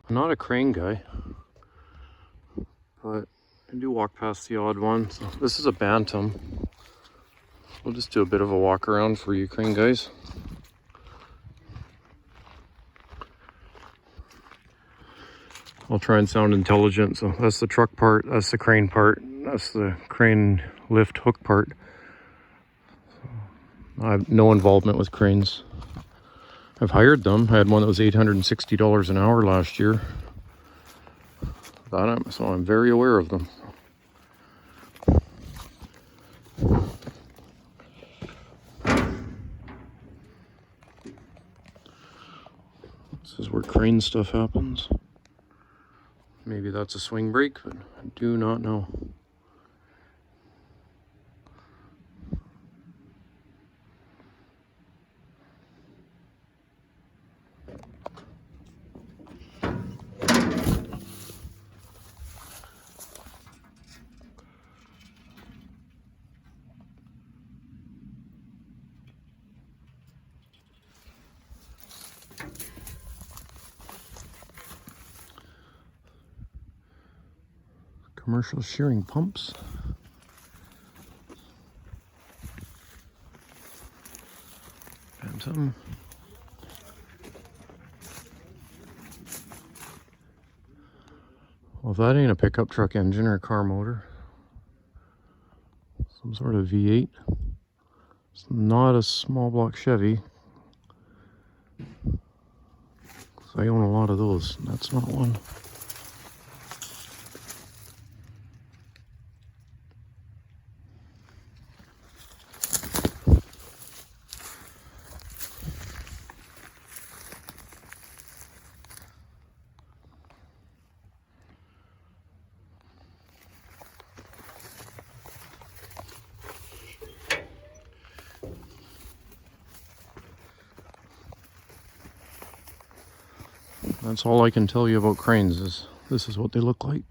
I'm not a crane guy, but I do walk past the odd one. So this is a Bantam. We'll just do a bit of a walk around for you crane guys. I'll try and sound intelligent. So that's the truck part, that's the crane part, that's the crane lift hook part. I have no involvement with cranes. I've hired them. I had one that was $860 an hour last year. So I'm very aware of them. This is where crane stuff happens. Maybe that's a swing brake, but I do not know. Commercial shearing pumps. Bantam. Well, if that ain't a pickup truck engine or a car motor, some sort of V8. It's not a small block Chevy. I own a lot of those. That's not one. That's all I can tell you about cranes is this is what they look like.